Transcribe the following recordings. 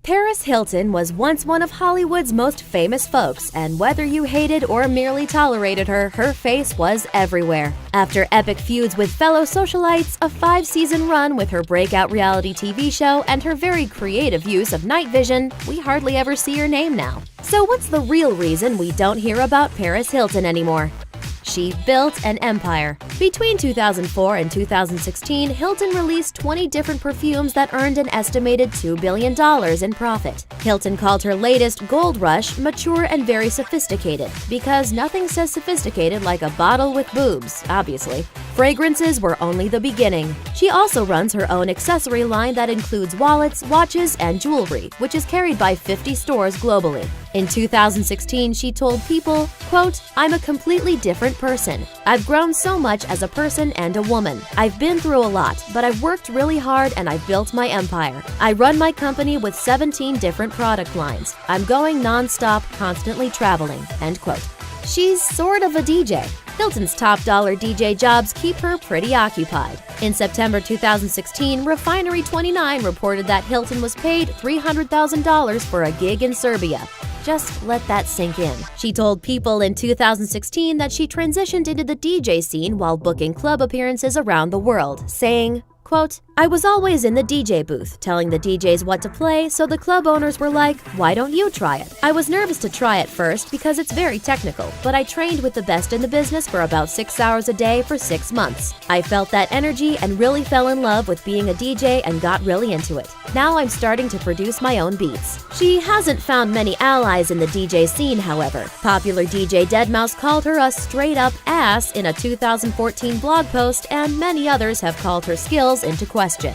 Paris Hilton was once one of Hollywood's most famous folks, and whether you hated or merely tolerated her, her face was everywhere. After epic feuds with fellow socialites, a 5-season run with her breakout reality TV show, and her very creative use of night vision, we hardly ever see her name now. So what's the real reason we don't hear about Paris Hilton anymore? She built an empire. Between 2004 and 2016, Hilton released 20 different perfumes that earned an estimated $2 billion in profit. Hilton called her latest, Gold Rush, mature and very sophisticated, because nothing says sophisticated like a bottle with boobs, obviously. Fragrances were only the beginning. She also runs her own accessory line that includes wallets, watches, and jewelry, which is carried by 50 stores globally. In 2016, she told People, quote, "I'm a completely different person. I've grown so much as a person and a woman. I've been through a lot, but I've worked really hard and I've built my empire. I run my company with 17 different product lines. I'm going non-stop, constantly traveling," end quote. She's sort of a DJ. Hilton's top dollar DJ jobs keep her pretty occupied. In September 2016, Refinery29 reported that Hilton was paid $300,000 for a gig in Serbia. Just let that sink in. She told People in 2016 that she transitioned into the DJ scene while booking club appearances around the world, saying, quote, "I was always in the DJ booth, telling the DJs what to play, so the club owners were like, why don't you try it? I was nervous to try it first because it's very technical, but I trained with the best in the business for about 6 hours a day for 6 months. I felt that energy and really fell in love with being a DJ and got really into it. Now I'm starting to produce my own beats." She hasn't found many allies in the DJ scene, however. Popular DJ deadmau5 called her a straight-up ass in a 2014 blog post, and many others have called her skills into question.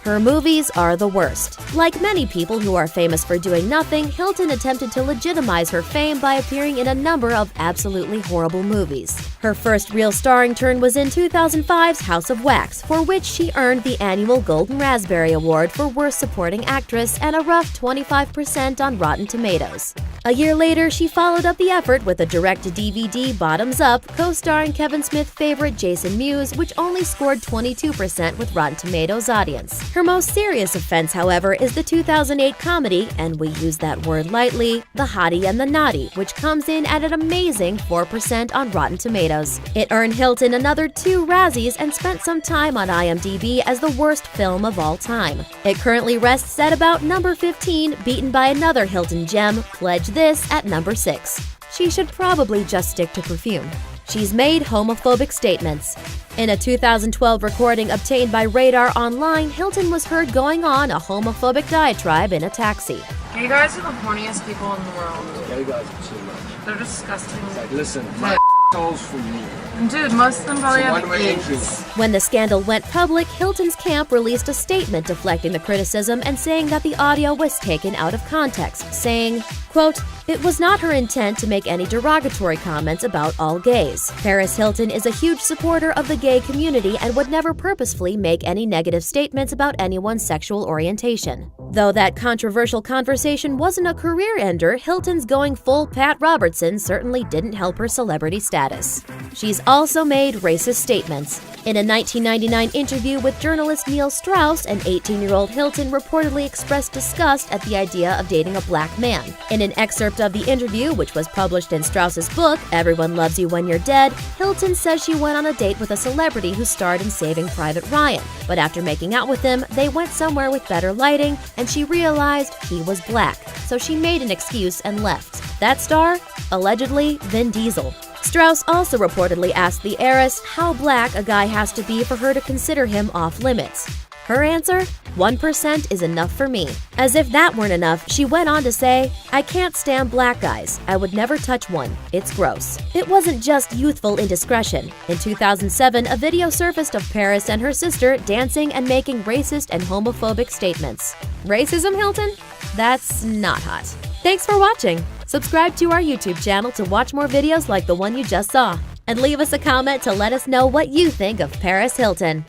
Her movies are the worst. Like many people who are famous for doing nothing, Hilton attempted to legitimize her fame by appearing in a number of absolutely horrible movies. Her first real starring turn was in 2005's House of Wax, for which she earned the annual Golden Raspberry Award for Worst Supporting Actress and a rough 25% on Rotten Tomatoes. A year later, she followed up the effort with a direct-to-DVD Bottoms Up, co-starring Kevin Smith favorite Jason Mewes, which only scored 22% with Rotten Tomatoes audience. Her most serious offense, however, is the 2008 comedy, and we use that word lightly, The Hottie and the Naughty, which comes in at an amazing 4% on Rotten Tomatoes. It earned Hilton another 2 Razzies and spent some time on IMDb as the worst film of all time. It currently rests at about number 15, beaten by another Hilton gem, Pledge This, at number 6. She should probably just stick to perfume. She's made homophobic statements. In a 2012 recording obtained by Radar Online, Hilton was heard going on a homophobic diatribe in a taxi. You guys are the horniest people in the world. Yeah, you guys are too much. They're disgusting. Like, listen, my asshole's for you. Dude, most of them probably So why have do I hate you? AIDS. When the scandal went public, Hilton's camp released a statement deflecting the criticism and saying that the audio was taken out of context, saying, quote, "It was not her intent to make any derogatory comments about all gays. Paris Hilton is a huge supporter of the gay community and would never purposefully make any negative statements about anyone's sexual orientation." Though that controversial conversation wasn't a career ender, Hilton's going full Pat Robertson certainly didn't help her celebrity status. She's also made racist statements. In a 1999 interview with journalist Neil Strauss, an 18-year-old Hilton reportedly expressed disgust at the idea of dating a black man. In an excerpt of the interview, which was published in Strauss's book, Everyone Loves You When You're Dead, Hilton says she went on a date with a celebrity who starred in Saving Private Ryan, but after making out with him, they went somewhere with better lighting, and she realized he was black, so she made an excuse and left. That star? Allegedly, Vin Diesel. Strauss also reportedly asked the heiress how black a guy has to be for her to consider him off limits. Her answer? 1% is enough for me. As if that weren't enough, she went on to say, "I can't stand black guys. I would never touch one. It's gross." It wasn't just youthful indiscretion. In 2007, a video surfaced of Paris and her sister dancing and making racist and homophobic statements. Racism, Hilton? That's not hot. Thanks for watching. Subscribe to our YouTube channel to watch more videos like the one you just saw. And leave us a comment to let us know what you think of Paris Hilton.